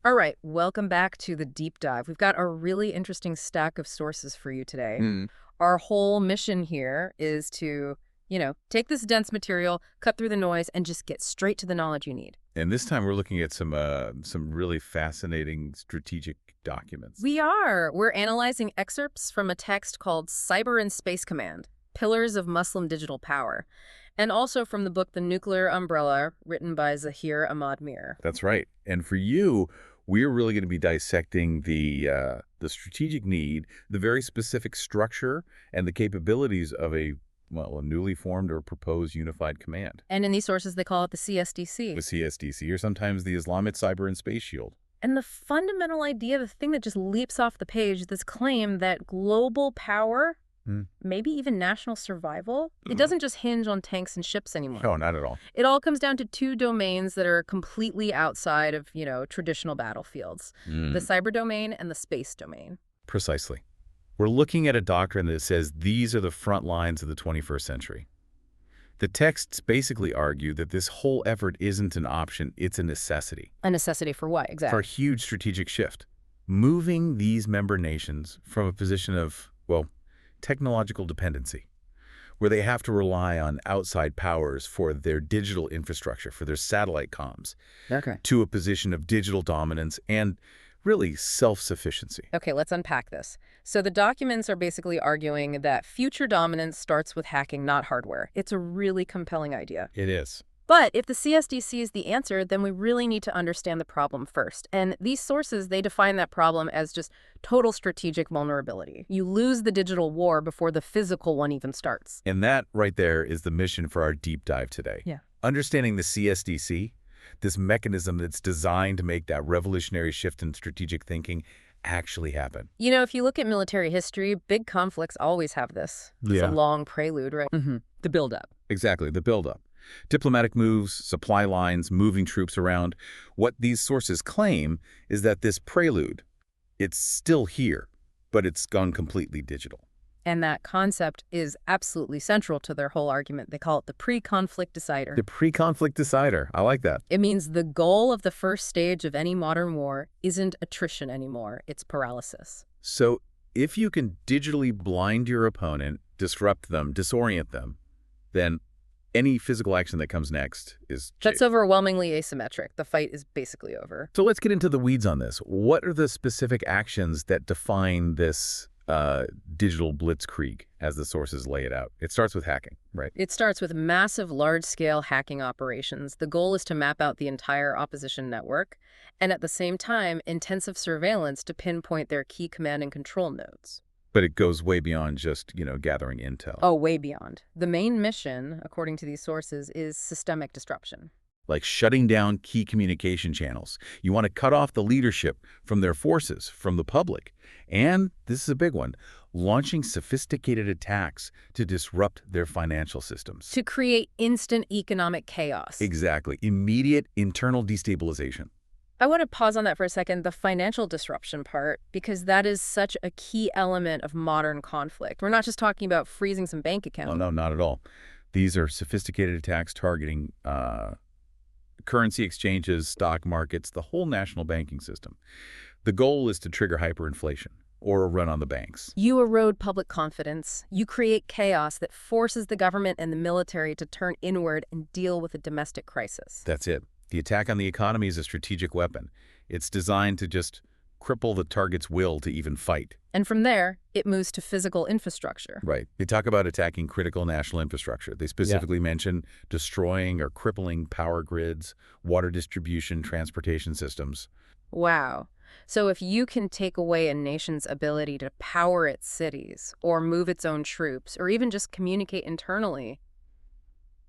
All right, welcome back to the deep dive. We've got a really interesting stack of sources for you today. Mm. Our whole mission here is to, take this dense material, cut through the noise, and just get straight to the knowledge you need. And this time we're looking at some really fascinating strategic documents. We're analyzing excerpts from a text called Cyber and Space Command, Pillars of Muslim Digital Power, and also from the book The Nuclear Umbrella, written by Zahir Ahmad Mir. That's right. And for you, we're really going to be dissecting the strategic need, the very specific structure, and the capabilities of a newly formed or proposed unified command. And in these sources, they call it the CSDC. The CSDC, or sometimes the Islamic Cyber and Space Shield. And the fundamental idea, the thing that just leaps off the page, this claim that global power, maybe even national survival, it doesn't just hinge on tanks and ships anymore. No, not at all. It all comes down to two domains that are completely outside of, traditional battlefields, the cyber domain and the space domain. Precisely. We're looking at a doctrine that says these are the front lines of the 21st century. The texts basically argue that this whole effort isn't an option, it's a necessity. A necessity for what, exactly? For a huge strategic shift. Moving these member nations from a position of, technological dependency, where they have to rely on outside powers for their digital infrastructure, for their satellite comms, to a position of digital dominance and really self-sufficiency. Okay, let's unpack this. So the documents are basically arguing that future dominance starts with hacking, not hardware. It's a really compelling idea. It is. But if the CSDC is the answer, then we really need to understand the problem first. And these sources, they define that problem as just total strategic vulnerability. You lose the digital war before the physical one even starts. And that right there is the mission for our deep dive today. Yeah. Understanding the CSDC, this mechanism that's designed to make that revolutionary shift in strategic thinking actually happen. If you look at military history, big conflicts always have this. It's a long prelude, right? The buildup. Exactly, the buildup. Diplomatic moves, supply lines, moving troops around. What these sources claim is that this prelude, it's still here, but it's gone completely digital. And that concept is absolutely central to their whole argument. They call it the pre-conflict decider. The pre-conflict decider. I like that. It means the goal of the first stage of any modern war isn't attrition anymore. It's paralysis. So if you can digitally blind your opponent, disrupt them, disorient them, then any physical action that comes next is... That's overwhelmingly asymmetric. The fight is basically over. So let's get into the weeds on this. What are the specific actions that define this digital blitzkrieg, as the sources lay it out? It starts with hacking, right? It starts with massive, large-scale hacking operations. The goal is to map out the entire opposition network, and at the same time, intensive surveillance to pinpoint their key command and control nodes. But it goes way beyond just, gathering intel. Oh, way beyond. The main mission, according to these sources, is systemic disruption. Like shutting down key communication channels. You want to cut off the leadership from their forces, from the public. And, this is a big one, launching sophisticated attacks to disrupt their financial systems. To create instant economic chaos. Exactly. Immediate internal destabilization. I want to pause on that for a second, the financial disruption part, because that is such a key element of modern conflict. We're not just talking about freezing some bank accounts. Oh, no, not at all. These are sophisticated attacks targeting currency exchanges, stock markets, the whole national banking system. The goal is to trigger hyperinflation or a run on the banks. You erode public confidence. You create chaos that forces the government and the military to turn inward and deal with a domestic crisis. That's it. The attack on the economy is a strategic weapon. It's designed to just cripple the target's will to even fight. And from there, it moves to physical infrastructure. Right. They talk about attacking critical national infrastructure. They specifically mention destroying or crippling power grids, water distribution, transportation systems. Wow. So if you can take away a nation's ability to power its cities, or move its own troops, or even just communicate internally,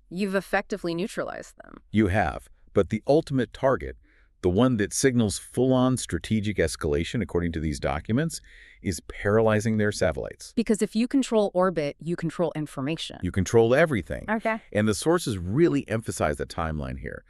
you've effectively neutralized them. You have. But the ultimate target, the one that signals full-on strategic escalation, according to these documents, is paralyzing their satellites. Because if you control orbit, you control information. You control everything. Okay. And the sources really emphasize the timeline here.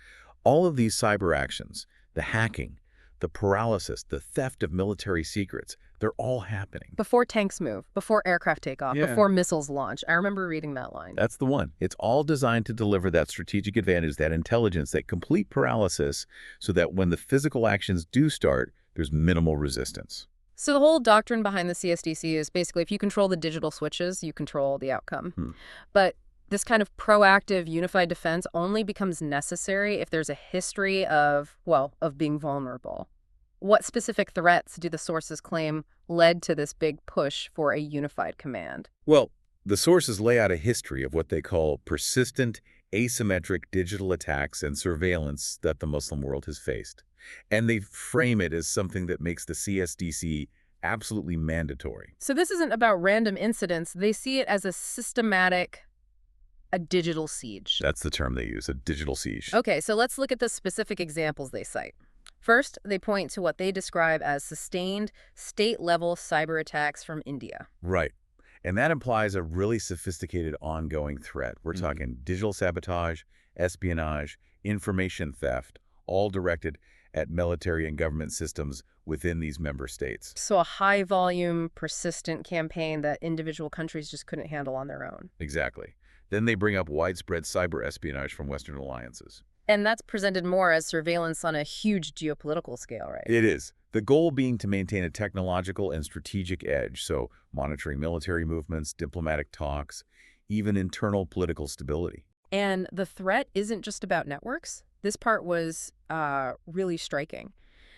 All of these cyber actions, the hacking, the paralysis, the theft of military secrets, they're all happening. Before tanks move, before aircraft take off, Yeah. before missiles launch. I remember reading that line. That's the one. It's all designed to deliver that strategic advantage, that intelligence, that complete paralysis, so that when the physical actions do start, there's minimal resistance. So the whole doctrine behind the CSDC is basically if you control the digital switches, you control the outcome. But this kind of proactive, unified defense only becomes necessary if there's a history of, well, of being vulnerable. What specific threats do the sources claim led to this big push for a unified command? Well, the sources lay out a history of what they call persistent, asymmetric digital attacks and surveillance that the Muslim world has faced. And they frame it as something that makes the CSDC absolutely mandatory. So this isn't about random incidents. They see it as a digital siege. That's the term they use, a digital siege. Okay, so let's look at the specific examples they cite. First, they point to what they describe as sustained state-level cyber attacks from India. Right. And that implies a really sophisticated ongoing threat. We're talking digital sabotage, espionage, information theft, all directed at military and government systems within these member states. So a high-volume, persistent campaign that individual countries just couldn't handle on their own. Exactly. Then they bring up widespread cyber espionage from Western alliances. And that's presented more as surveillance on a huge geopolitical scale, right? It is. The goal being to maintain a technological and strategic edge, so monitoring military movements, diplomatic talks, even internal political stability. And the threat isn't just about networks. This part was really striking.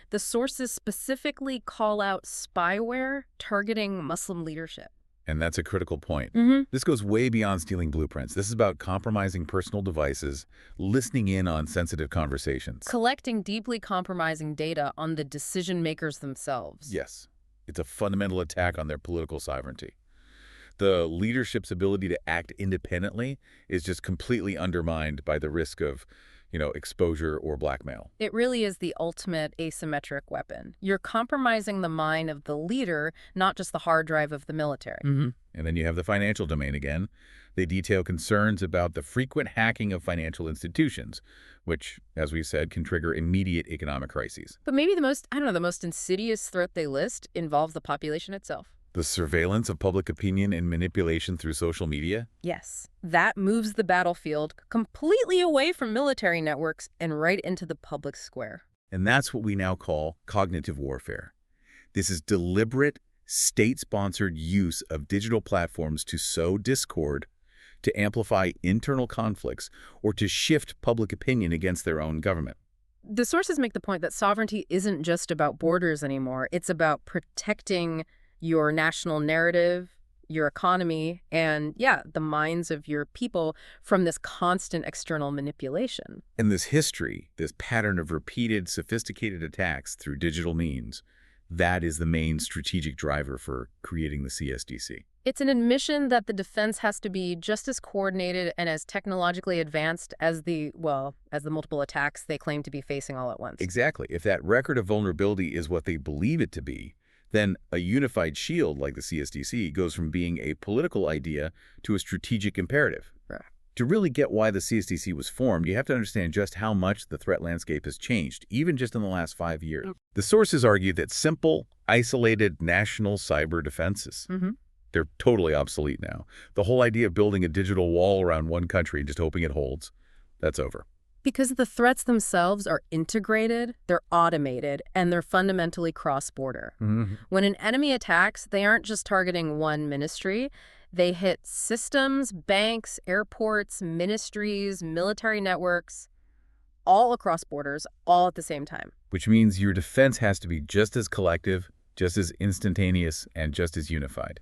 The sources specifically call out spyware targeting Muslim leadership. And that's a critical point. This goes way beyond stealing blueprints. This is about compromising personal devices, listening in on sensitive conversations. Collecting deeply compromising data on the decision makers themselves. Yes, it's a fundamental attack on their political sovereignty. The leadership's ability to act independently is just completely undermined by the risk of, exposure or blackmail. It really is the ultimate asymmetric weapon. You're compromising the mind of the leader, not just the hard drive of the military. And then you have the financial domain again. They detail concerns about the frequent hacking of financial institutions, which, as we said, can trigger immediate economic crises. But maybe the most insidious threat they list involves the population itself. The surveillance of public opinion and manipulation through social media? Yes, that moves the battlefield completely away from military networks and right into the public square. And that's what we now call cognitive warfare. This is deliberate, state-sponsored use of digital platforms to sow discord, to amplify internal conflicts, or to shift public opinion against their own government. The sources make the point that sovereignty isn't just about borders anymore. It's about protecting your national narrative, your economy, and, the minds of your people from this constant external manipulation. And this history, this pattern of repeated, sophisticated attacks through digital means, that is the main strategic driver for creating the CSDC. It's an admission that the defense has to be just as coordinated and as technologically advanced as the multiple attacks they claim to be facing all at once. Exactly. If that record of vulnerability is what they believe it to be, then a unified shield like the CSDC goes from being a political idea to a strategic imperative. Right. To really get why the CSDC was formed, you have to understand just how much the threat landscape has changed, even just in the last 5 years. The sources argue that simple, isolated national cyber defenses, they're totally obsolete now. The whole idea of building a digital wall around one country and just hoping it holds, that's over. Because the threats themselves are integrated, they're automated, and they're fundamentally cross-border. When an enemy attacks, they aren't just targeting one ministry. They hit systems, banks, airports, ministries, military networks, all across borders, all at the same time. Which means your defense has to be just as collective, just as instantaneous, and just as unified.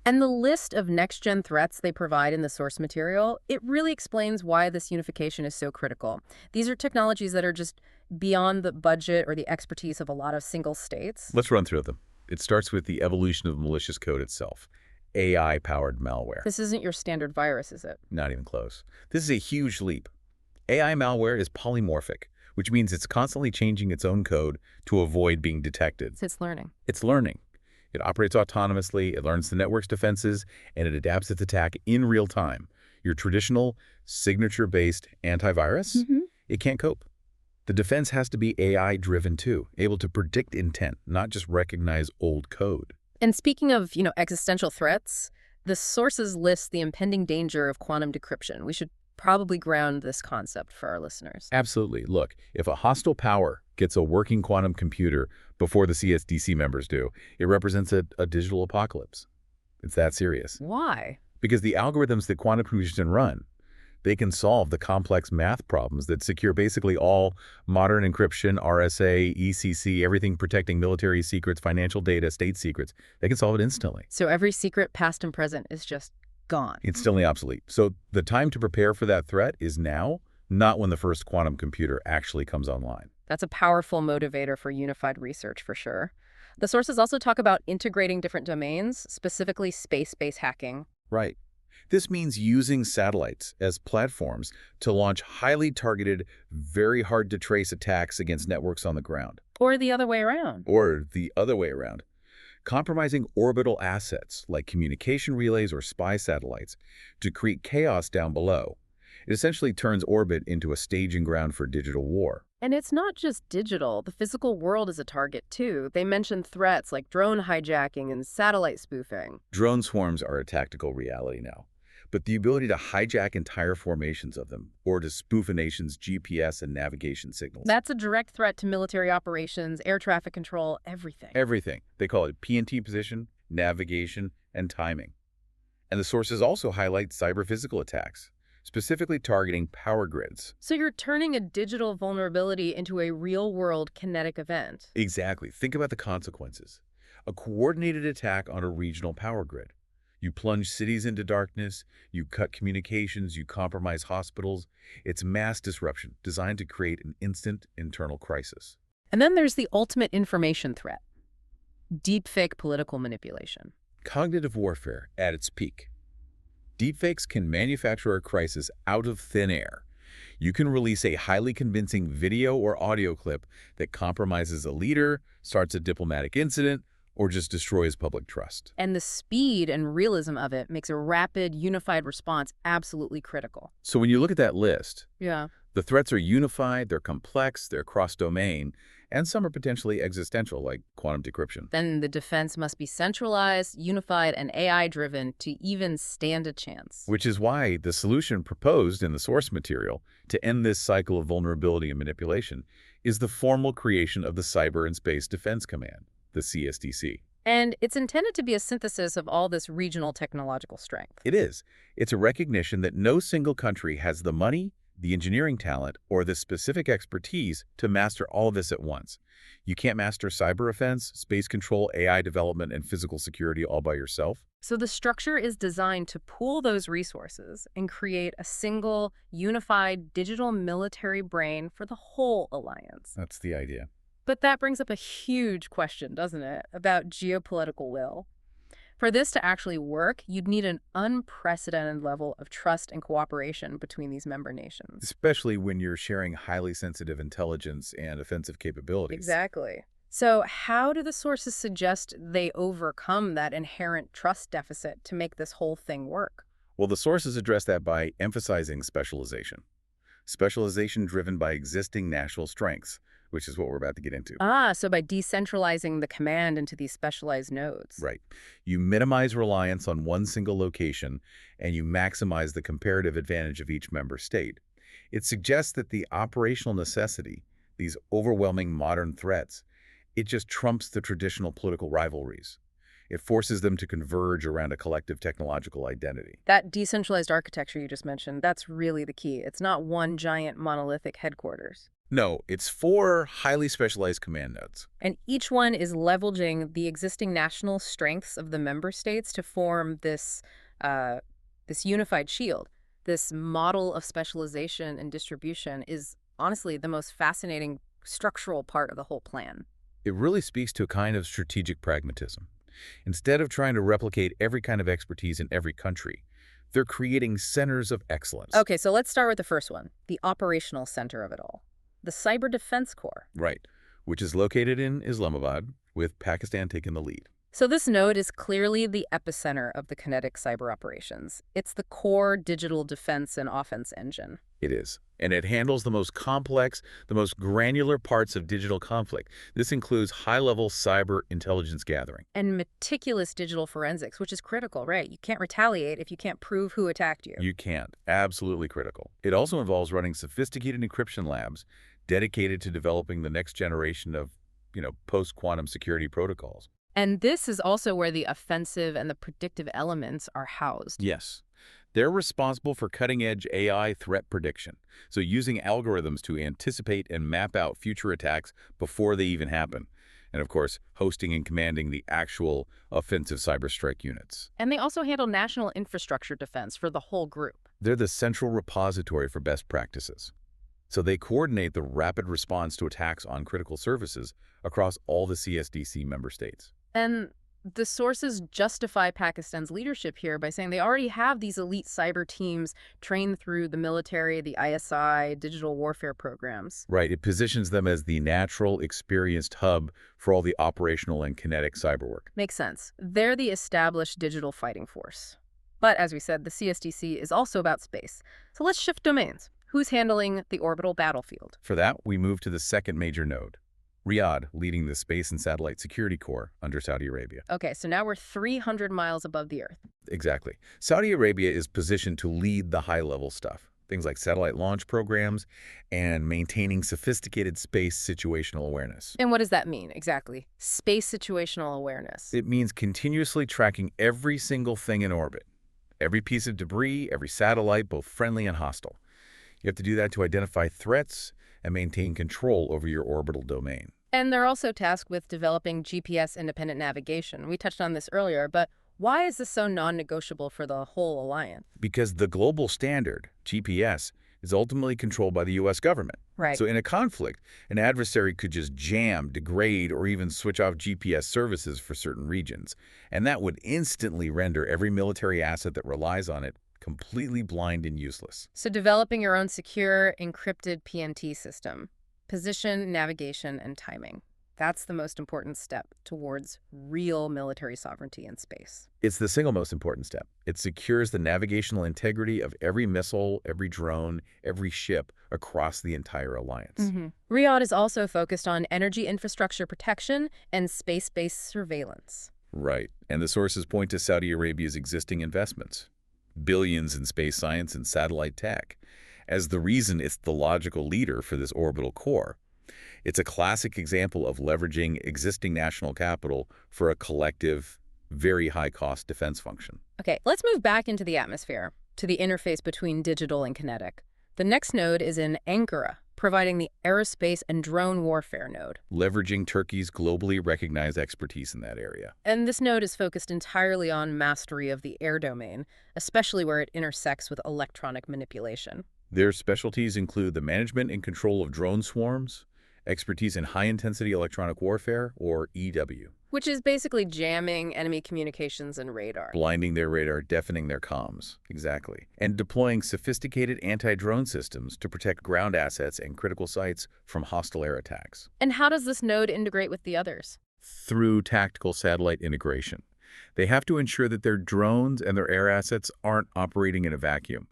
And the list of next-gen threats they provide in the source material, it really explains why this unification is so critical. These are technologies that are just beyond the budget or the expertise of a lot of single states. Let's run through them. It starts with the evolution of malicious code itself. AI-powered malware. This isn't your standard virus, is it? Not even close. This is a huge leap. AI malware is polymorphic, which means it's constantly changing its own code to avoid being detected. It's learning. It's learning. It operates autonomously, it learns the network's defenses, and it adapts its attack in real time. Your traditional signature-based antivirus, it can't cope. The defense has to be AI-driven too, able to predict intent, not just recognize old code. And speaking of, existential threats, the sources list the impending danger of quantum decryption. We should probably ground this concept for our listeners. Absolutely. Look, if a hostile power gets a working quantum computer before the CSDC members do, it represents a digital apocalypse. It's that serious. Why? Because the algorithms that quantum computers can run, they can solve the complex math problems that secure basically all modern encryption, RSA, ECC, everything protecting military secrets, financial data, state secrets. They can solve it instantly. So every secret, past and present, is just gone. Instantly obsolete. So the time to prepare for that threat is now, not when the first quantum computer actually comes online. That's a powerful motivator for unified research, for sure. The sources also talk about integrating different domains, specifically space-based hacking. Right. This means using satellites as platforms to launch highly targeted, very hard to trace attacks against networks on the ground. Or the other way around. Or the other way around. Compromising orbital assets like communication relays or spy satellites to create chaos down below. It essentially turns orbit into a staging ground for digital war. And it's not just digital. The physical world is a target, too. They mention threats like drone hijacking and satellite spoofing. Drone swarms are a tactical reality now. But the ability to hijack entire formations of them, or to spoof a nation's GPS and navigation signals. That's a direct threat to military operations, air traffic control, everything. Everything. They call it PNT position, navigation, and timing. And the sources also highlight cyber-physical attacks, specifically targeting power grids. So you're turning a digital vulnerability into a real-world kinetic event. Exactly. Think about the consequences. A coordinated attack on a regional power grid. You plunge cities into darkness, you cut communications, you compromise hospitals. It's mass disruption designed to create an instant internal crisis. And then there's the ultimate information threat: deepfake political manipulation. Cognitive warfare at its peak. Deepfakes can manufacture a crisis out of thin air. You can release a highly convincing video or audio clip that compromises a leader, starts a diplomatic incident, or just destroys public trust. And the speed and realism of it makes a rapid, unified response absolutely critical. So when you look at that list, Yeah. the threats are unified, they're complex, they're cross-domain, and some are potentially existential, like quantum decryption. Then the defense must be centralized, unified, and AI-driven to even stand a chance. Which is why the solution proposed in the source material to end this cycle of vulnerability and manipulation is the formal creation of the Cyber and Space Defense Command, the CSDC. And it's intended to be a synthesis of all this regional technological strength. It is. It's a recognition that no single country has the money, the engineering talent, or the specific expertise to master all of this at once. You can't master cyber offense, space control, AI development, and physical security all by yourself. So the structure is designed to pool those resources and create a single, unified digital military brain for the whole alliance. That's the idea. But that brings up a huge question, doesn't it, about geopolitical will. For this to actually work, you'd need an unprecedented level of trust and cooperation between these member nations. Especially when you're sharing highly sensitive intelligence and offensive capabilities. Exactly. So how do the sources suggest they overcome that inherent trust deficit to make this whole thing work? Well, the sources address that by emphasizing specialization. Specialization driven by existing national strengths, which is what we're about to get into. So by decentralizing the command into these specialized nodes. Right. You minimize reliance on one single location, and you maximize the comparative advantage of each member state. It suggests that the operational necessity, these overwhelming modern threats, it just trumps the traditional political rivalries. It forces them to converge around a collective technological identity. That decentralized architecture you just mentioned, that's really the key. It's not one giant monolithic headquarters. No, it's 4 highly specialized command nodes. And each one is leveraging the existing national strengths of the member states to form this unified shield. This model of specialization and distribution is honestly the most fascinating structural part of the whole plan. It really speaks to a kind of strategic pragmatism. Instead of trying to replicate every kind of expertise in every country, they're creating centers of excellence. Okay, so let's start with the first one, the operational center of it all. The Cyber Defense Corps. Right, which is located in Islamabad, with Pakistan taking the lead. So this node is clearly the epicenter of the kinetic cyber operations. It's the core digital defense and offense engine. It is. And it handles the most complex, the most granular parts of digital conflict. This includes high-level cyber intelligence gathering. And meticulous digital forensics, which is critical, right? You can't retaliate if you can't prove who attacked you. You can't. Absolutely critical. It also involves running sophisticated encryption labs dedicated to developing the next generation of, post-quantum security protocols. And this is also where the offensive and the predictive elements are housed. Yes. They're responsible for cutting-edge AI threat prediction, so using algorithms to anticipate and map out future attacks before they even happen. And of course, hosting and commanding the actual offensive cyber strike units. And they also handle national infrastructure defense for the whole group. They're the central repository for best practices. So they coordinate the rapid response to attacks on critical services across all the CSDC member states. And the sources justify Pakistan's leadership here by saying they already have these elite cyber teams trained through the military, the ISI, digital warfare programs. Right. It positions them as the natural, experienced hub for all the operational and kinetic cyber work. Makes sense. They're the established digital fighting force. But as we said, the CSDC is also about space. So let's shift domains. Who's handling the orbital battlefield? For that, we move to the second major node, Riyadh leading the Space and Satellite Security Corps under Saudi Arabia. Okay, so now we're 300 miles above the Earth. Exactly. Saudi Arabia is positioned to lead the high-level stuff, things like satellite launch programs and maintaining sophisticated space situational awareness. And what does that mean, exactly? Space situational awareness. It means continuously tracking every single thing in orbit, every piece of debris, every satellite, both friendly and hostile. You have to do that to identify threats and maintain control over your orbital domain. And they're also tasked with developing GPS-independent navigation. We touched on this earlier, but why is this so non-negotiable for the whole alliance? Because the global standard, GPS, is ultimately controlled by the U.S. government. Right. So in a conflict, an adversary could just jam, degrade, or even switch off GPS services for certain regions. And that would instantly render every military asset that relies on it completely blind and useless. So developing your own secure, encrypted PNT system. Position, navigation, and timing. That's the most important step towards real military sovereignty in space. It's the single most important step. It secures the navigational integrity of every missile, every drone, every ship across the entire alliance. Riyadh is also focused on energy infrastructure protection and space-based surveillance. Right. And the sources point to Saudi Arabia's existing investments, billions in space science and satellite tech, as the reason it's the logical leader for this orbital core. It's a classic example of leveraging existing national capital for a collective, very high-cost defense function. Okay, let's move back into the atmosphere, to the interface between digital and kinetic. The next node is in Ankara, providing the aerospace and drone warfare node. Leveraging Turkey's globally recognized expertise in that area. And this node is focused entirely on mastery of the air domain, especially where it intersects with electronic manipulation. Their specialties include the management and control of drone swarms, expertise in high-intensity electronic warfare, or EW. Which is basically jamming enemy communications and radar. Blinding their radar, deafening their comms. Exactly. And deploying sophisticated anti-drone systems to protect ground assets and critical sites from hostile air attacks. And how does this node integrate with the others? Through tactical satellite integration. They have to ensure that their drones and their air assets aren't operating in a vacuum.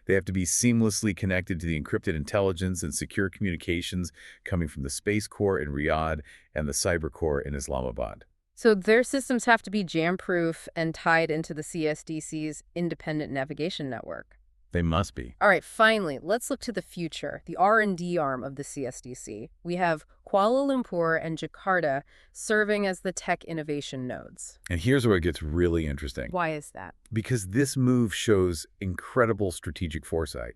They have to be seamlessly connected to the encrypted intelligence and secure communications coming from the Space Corps in Riyadh and the Cyber Corps in Islamabad. So their systems have to be jam-proof and tied into the CSDC's independent navigation network. They must be. All right, finally, let's look to the future, the R&D arm of the CSDC. We have Kuala Lumpur and Jakarta serving as the tech innovation nodes. And here's where it gets really interesting. Why is that? Because this move shows incredible strategic foresight.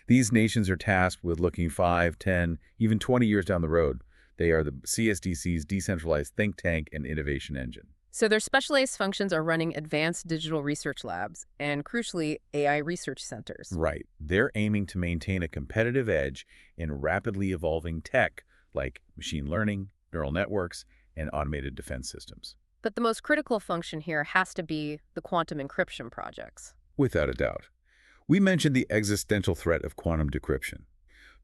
These nations are tasked with looking 5, 10, even 20 years down the road. They are the CSDC's decentralized think tank and innovation engine. So their specialized functions are running advanced digital research labs and, crucially, AI research centers. Right. They're aiming to maintain a competitive edge in rapidly evolving tech like machine learning, neural networks, and automated defense systems. But the most critical function here has to be the quantum encryption projects. Without a doubt. We mentioned the existential threat of quantum decryption.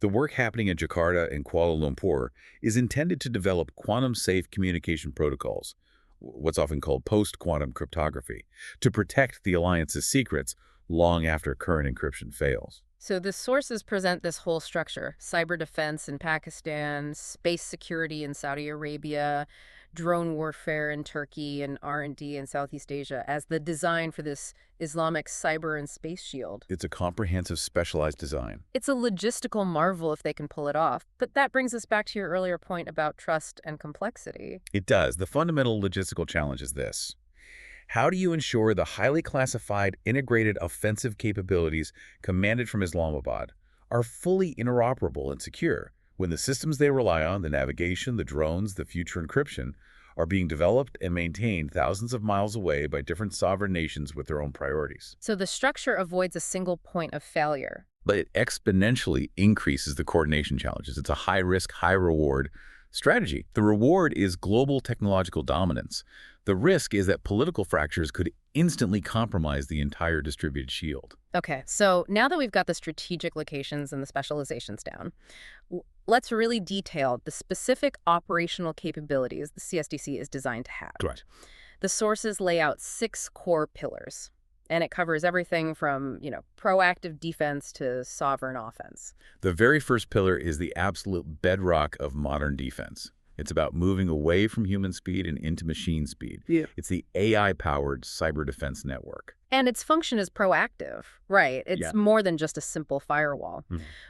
The work happening in Jakarta and Kuala Lumpur is intended to develop quantum-safe communication protocols, what's often called post-quantum cryptography, to protect the alliance's secrets long after current encryption fails. So the sources present this whole structure: cyber defense in Pakistan, space security in Saudi Arabia, drone warfare in Turkey, and R&D in Southeast Asia as the design for this Islamic cyber and space shield. It's a comprehensive, specialized design. It's a logistical marvel if they can pull it off. But that brings us back to your earlier point about trust and complexity. It does. The fundamental logistical challenge is this. How do you ensure the highly classified, integrated offensive capabilities commanded from Islamabad are fully interoperable and secure when the systems they rely on, the navigation, the drones, the future encryption, are being developed and maintained thousands of miles away by different sovereign nations with their own priorities? So the structure avoids a single point of failure. But it exponentially increases the coordination challenges. It's a high-risk, high-reward strategy. The reward is global technological dominance. The risk is that political fractures could instantly compromise the entire distributed shield. Okay, so now that we've got the strategic locations and the specializations down, let's really detail the specific operational capabilities the CSDC is designed to have. Correct. The sources lay out 6 core pillars, and it covers everything from, proactive defense to sovereign offense. The very first pillar is the absolute bedrock of modern defense. It's about moving away from human speed and into machine speed. Yeah. It's the AI-powered cyber defense network. And its function is proactive, right? It's more than just a simple firewall.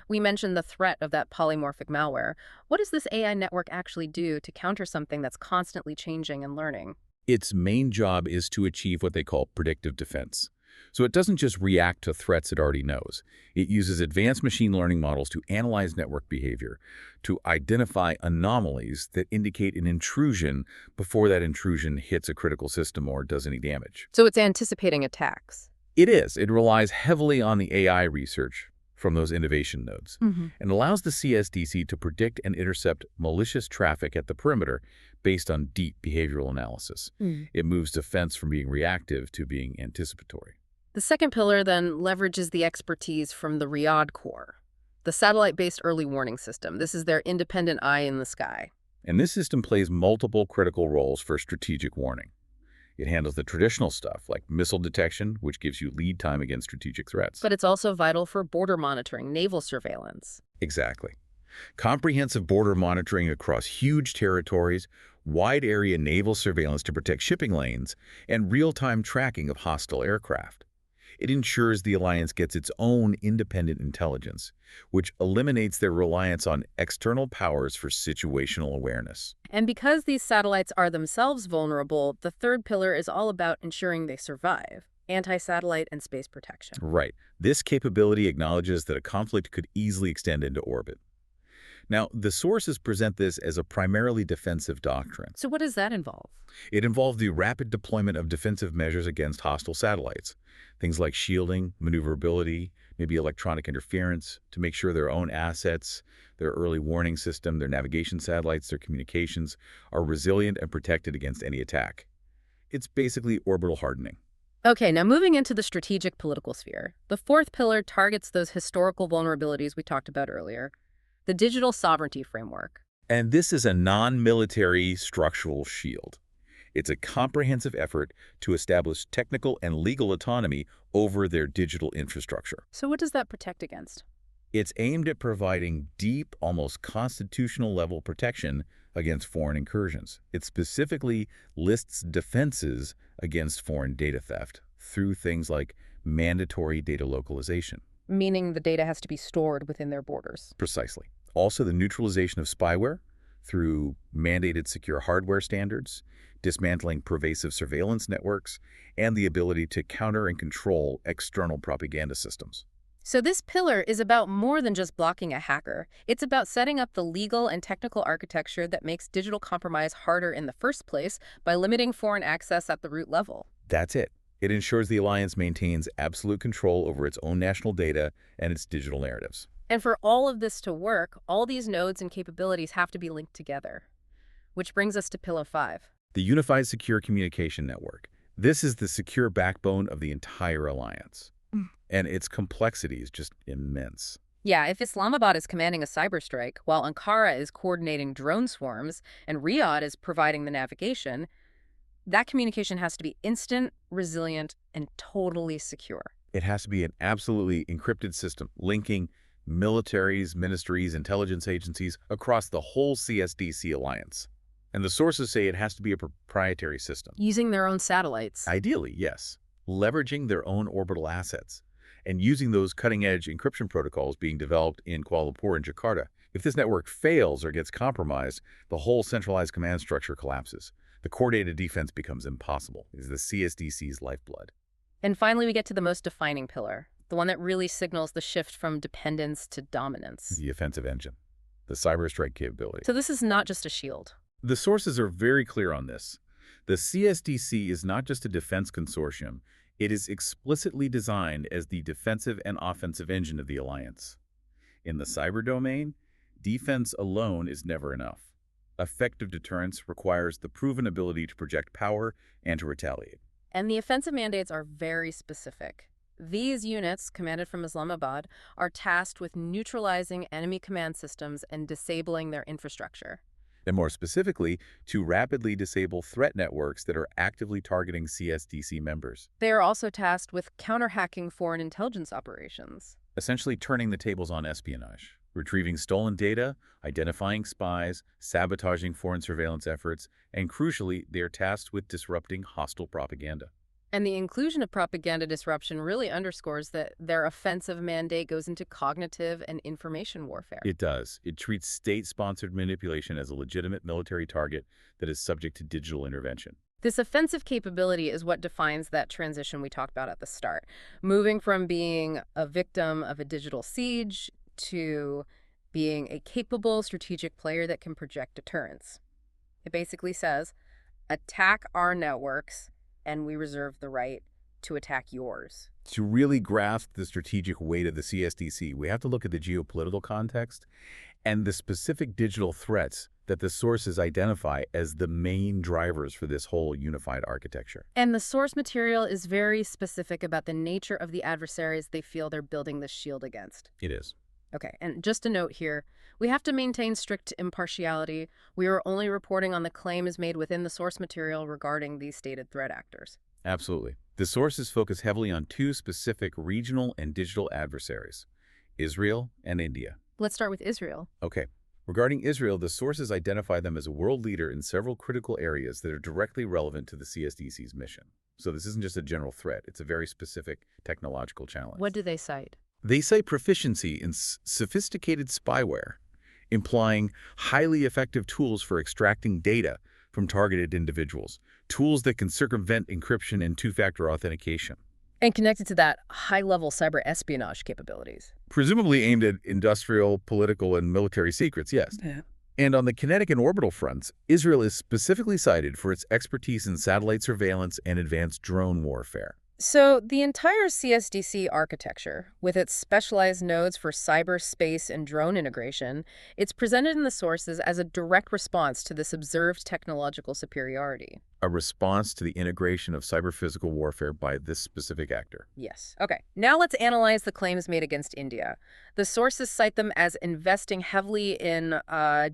We mentioned the threat of that polymorphic malware. What does this AI network actually do to counter something that's constantly changing and learning? Its main job is to achieve what they call predictive defense. So it doesn't just react to threats it already knows. It uses advanced machine learning models to analyze network behavior, to identify anomalies that indicate an intrusion before that intrusion hits a critical system or does any damage. So it's anticipating attacks. It is. It relies heavily on the AI research from those innovation nodes and allows the CSDC to predict and intercept malicious traffic at the perimeter based on deep behavioral analysis. It moves defense from being reactive to being anticipatory. The second pillar then leverages the expertise from the Riyadh Corps, the satellite-based early warning system. This is their independent eye in the sky. And this system plays multiple critical roles for strategic warning. It handles the traditional stuff like missile detection, which gives you lead time against strategic threats. But it's also vital for border monitoring, naval surveillance. Exactly. Comprehensive border monitoring across huge territories, wide area naval surveillance to protect shipping lanes, and real-time tracking of hostile aircraft. It ensures the alliance gets its own independent intelligence, which eliminates their reliance on external powers for situational awareness. And because these satellites are themselves vulnerable, the third pillar is all about ensuring they survive: anti-satellite and space protection. Right. This capability acknowledges that a conflict could easily extend into orbit. Now, the sources present this as a primarily defensive doctrine. So what does that involve? It involved the rapid deployment of defensive measures against hostile satellites, things like shielding, maneuverability, maybe electronic interference, to make sure their own assets, their early warning system, their navigation satellites, their communications are resilient and protected against any attack. It's basically orbital hardening. Okay, now moving into the strategic political sphere. The fourth pillar targets those historical vulnerabilities we talked about earlier: the digital sovereignty framework. And this is a non-military structural shield. It's a comprehensive effort to establish technical and legal autonomy over their digital infrastructure. So what does that protect against? It's aimed at providing deep, almost constitutional-level protection against foreign incursions. It specifically lists defenses against foreign data theft through things like mandatory data localization. Meaning the data has to be stored within their borders. Precisely. Also, the neutralization of spyware through mandated secure hardware standards, dismantling pervasive surveillance networks, and the ability to counter and control external propaganda systems. So this pillar is about more than just blocking a hacker. It's about setting up the legal and technical architecture that makes digital compromise harder in the first place by limiting foreign access at the root level. That's it. It ensures the alliance maintains absolute control over its own national data and its digital narratives. And for all of this to work, all these nodes and capabilities have to be linked together. Which brings us to Pillar 5. The Unified Secure Communication Network. This is the secure backbone of the entire alliance. And its complexity is just immense. Yeah, if Islamabad is commanding a cyber strike, while Ankara is coordinating drone swarms, and Riyadh is providing the navigation, that communication has to be instant, resilient, and totally secure. It has to be an absolutely encrypted system linking militaries, ministries, intelligence agencies across the whole CSDC alliance. And the sources say it has to be a proprietary system. Using their own satellites. Ideally, yes, leveraging their own orbital assets and using those cutting-edge encryption protocols being developed in Kuala Lumpur and Jakarta. If this network fails or gets compromised, the whole centralized command structure collapses. The coordinated defense becomes impossible. It is the CSDC's lifeblood. And finally, we get to the most defining pillar, the one that really signals the shift from dependence to dominance. The offensive engine, the cyber strike capability. So this is not just a shield. The sources are very clear on this. The CSDC is not just a defense consortium. It is explicitly designed as the defensive and offensive engine of the alliance. In the cyber domain, defense alone is never enough. Effective deterrence requires the proven ability to project power and to retaliate. And the offensive mandates are very specific. These units, commanded from Islamabad, are tasked with neutralizing enemy command systems and disabling their infrastructure. And more specifically, to rapidly disable threat networks that are actively targeting CSDC members. They are also tasked with counter-hacking foreign intelligence operations. Essentially turning the tables on espionage, retrieving stolen data, identifying spies, sabotaging foreign surveillance efforts, and crucially, they are tasked with disrupting hostile propaganda. And the inclusion of propaganda disruption really underscores that their offensive mandate goes into cognitive and information warfare. It does. It treats state-sponsored manipulation as a legitimate military target that is subject to digital intervention. This offensive capability is what defines that transition we talked about at the start, moving from being a victim of a digital siege to being a capable strategic player that can project deterrence. It basically says, attack our networks, and we reserve the right to attack yours. To really grasp the strategic weight of the CSDC, we have to look at the geopolitical context and the specific digital threats that the sources identify as the main drivers for this whole unified architecture. And the source material is very specific about the nature of the adversaries they feel they're building this shield against. It is. Okay, and just a note here, we have to maintain strict impartiality. We are only reporting on the claims made within the source material regarding these stated threat actors. Absolutely. The sources focus heavily on two specific regional and digital adversaries, Israel and India. Let's start with Israel. Okay. Regarding Israel, the sources identify them as a world leader in several critical areas that are directly relevant to the CSDC's mission. So this isn't just a general threat. It's a very specific technological challenge. What do they cite? They cite proficiency in sophisticated spyware, implying highly effective tools for extracting data from targeted individuals, tools that can circumvent encryption and two-factor authentication. And connected to that, high-level cyber espionage capabilities. Presumably aimed at industrial, political, and military secrets, yes. Yeah. And on the kinetic and orbital fronts, Israel is specifically cited for its expertise in satellite surveillance and advanced drone warfare. So the entire CSDC architecture, with its specialized nodes for cyber, space, and drone integration, it's presented in the sources as a direct response to this observed technological superiority. A response to the integration of cyber-physical warfare by this specific actor. Yes. Okay. Now let's analyze the claims made against India. The sources cite them as investing heavily in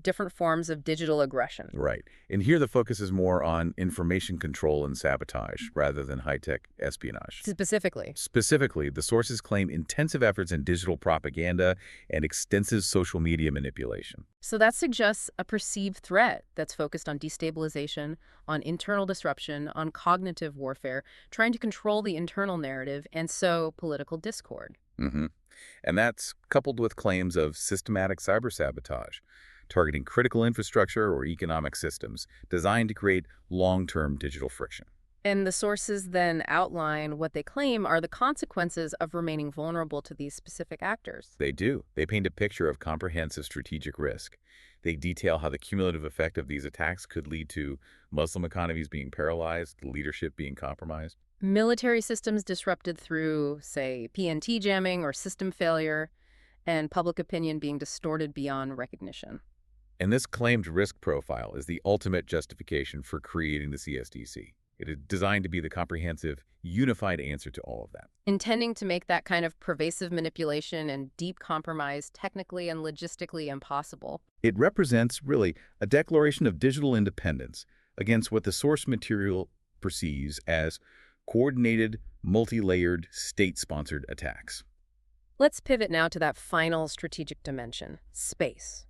different forms of digital aggression. Right. And here the focus is more on information control and sabotage rather than high-tech espionage. Specifically. Specifically, the sources claim intensive efforts in digital propaganda and extensive social media manipulation. So that suggests a perceived threat that's focused on destabilization, on internal disruption, on cognitive warfare, trying to control the internal narrative, and sow political discord. And that's coupled with claims of systematic cyber sabotage, targeting critical infrastructure or economic systems designed to create long-term digital friction. And the sources then outline what they claim are the consequences of remaining vulnerable to these specific actors. They do. They paint a picture of comprehensive strategic risk. They detail how the cumulative effect of these attacks could lead to Muslim economies being paralyzed, leadership being compromised. Military systems disrupted through, say, PNT jamming or system failure, and public opinion being distorted beyond recognition. And this claimed risk profile is the ultimate justification for creating the CSDC. It is designed to be the comprehensive, unified answer to all of that. Intending to make that kind of pervasive manipulation and deep compromise technically and logistically impossible. It represents, really, a declaration of digital independence against what the source material perceives as, coordinated, multi-layered, state-sponsored attacks. Let's pivot now to that final strategic dimension, space,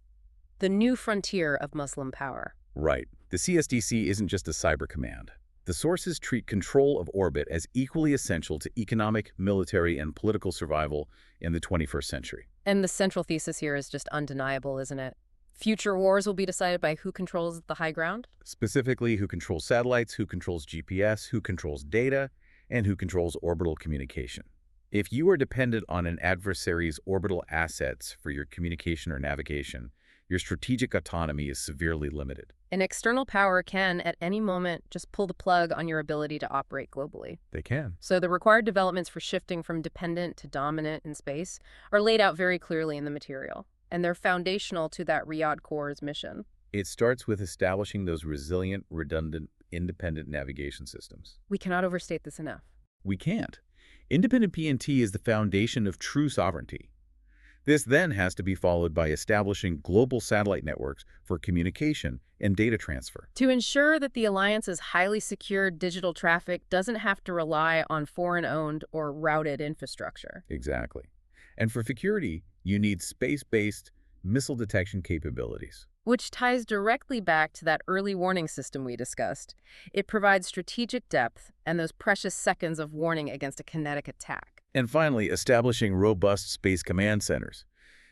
the new frontier of Muslim power. Right. The CSDC isn't just a cyber command. The sources treat control of orbit as equally essential to economic, military, and political survival in the 21st century. And the central thesis here is just undeniable, isn't it? Future wars will be decided by who controls the high ground? Specifically, who controls satellites, who controls GPS, who controls data, and who controls orbital communication. If you are dependent on an adversary's orbital assets for your communication or navigation, your strategic autonomy is severely limited. An external power can, at any moment, just pull the plug on your ability to operate globally. They can. So the required developments for shifting from dependent to dominant in space are laid out very clearly in the material, and they're foundational to that Riyadh Corps' mission. It starts with establishing those resilient, redundant, independent navigation systems. We cannot overstate this enough. We can't. Independent PNT is the foundation of true sovereignty. This then has to be followed by establishing global satellite networks for communication and data transfer. To ensure that the alliance's highly secured digital traffic doesn't have to rely on foreign-owned or routed infrastructure. Exactly. And for security, you need space-based missile detection capabilities. Which ties directly back to that early warning system we discussed. It provides strategic depth and those precious seconds of warning against a kinetic attack. And finally, establishing robust space command centers.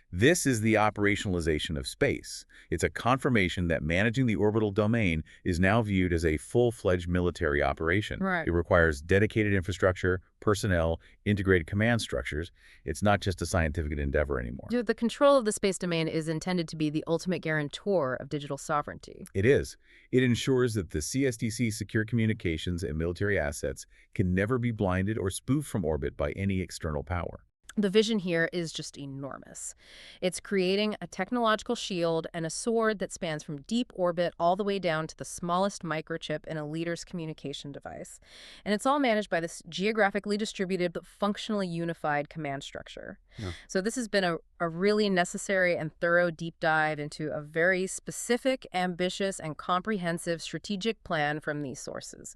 This is the operationalization of space. It's a confirmation that managing the orbital domain is now viewed as a full-fledged military operation. Right. It requires dedicated infrastructure, personnel, integrated command structures. It's not just a scientific endeavor anymore. The control of the space domain is intended to be the ultimate guarantor of digital sovereignty. It is. It ensures that the CSDC secure communications and military assets can never be blinded or spoofed from orbit by any external power. The vision here is just enormous. It's creating a technological shield and a sword that spans from deep orbit all the way down to the smallest microchip in a leader's communication device. And it's all managed by this geographically distributed but functionally unified command structure. Yeah. So this has been a really necessary and thorough deep dive into a very specific, ambitious, and comprehensive strategic plan from these sources.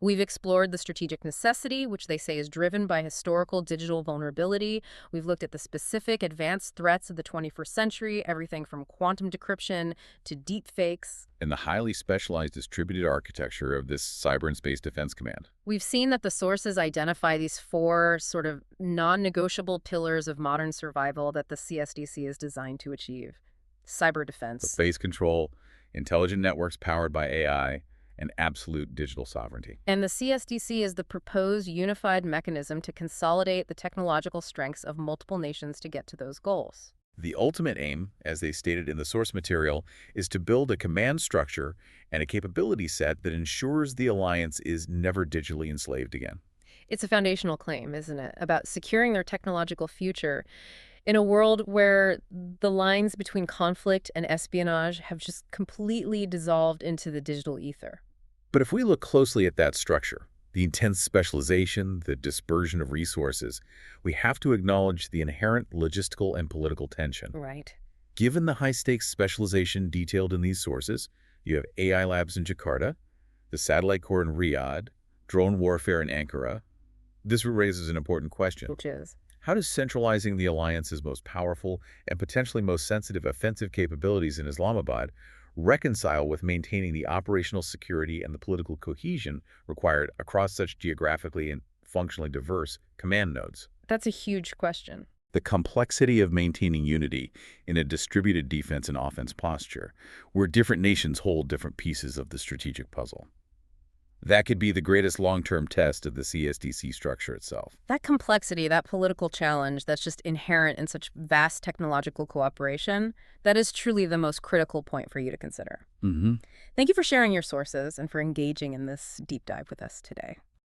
We've explored the strategic necessity, which they say is driven by historical digital vulnerability. We've looked at the specific advanced threats of the 21st century, everything from quantum decryption to deep fakes. And the highly specialized distributed architecture of this cyber and space defense command. We've seen that the sources identify these four sort of non-negotiable pillars of modern survival that the CSDC is designed to achieve. Cyber defense. Space control, intelligent networks powered by AI, and absolute digital sovereignty. And the CSDC is the proposed unified mechanism to consolidate the technological strengths of multiple nations to get to those goals. The ultimate aim, as they stated in the source material, is to build a command structure and a capability set that ensures the alliance is never digitally enslaved again. It's a foundational claim, isn't it, about securing their technological future in a world where the lines between conflict and espionage have just completely dissolved into the digital ether. But if we look closely at that structure, the intense specialization, the dispersion of resources, we have to acknowledge the inherent logistical and political tension. Right. Given the high-stakes specialization detailed in these sources, you have AI labs in Jakarta, the satellite core in Riyadh, drone warfare in Ankara. This raises an important question. Which is? How does centralizing the alliance's most powerful and potentially most sensitive offensive capabilities in Islamabad reconcile with maintaining the operational security and the political cohesion required across such geographically and functionally diverse command nodes? That's a huge question. The complexity of maintaining unity in a distributed defense and offense posture, where different nations hold different pieces of the strategic puzzle. That could be the greatest long-term test of the CSDC structure itself. That complexity, that political challenge that's just inherent in such vast technological cooperation, that is truly the most critical point for you to consider. Thank you for sharing your sources and for engaging in this deep dive with us today.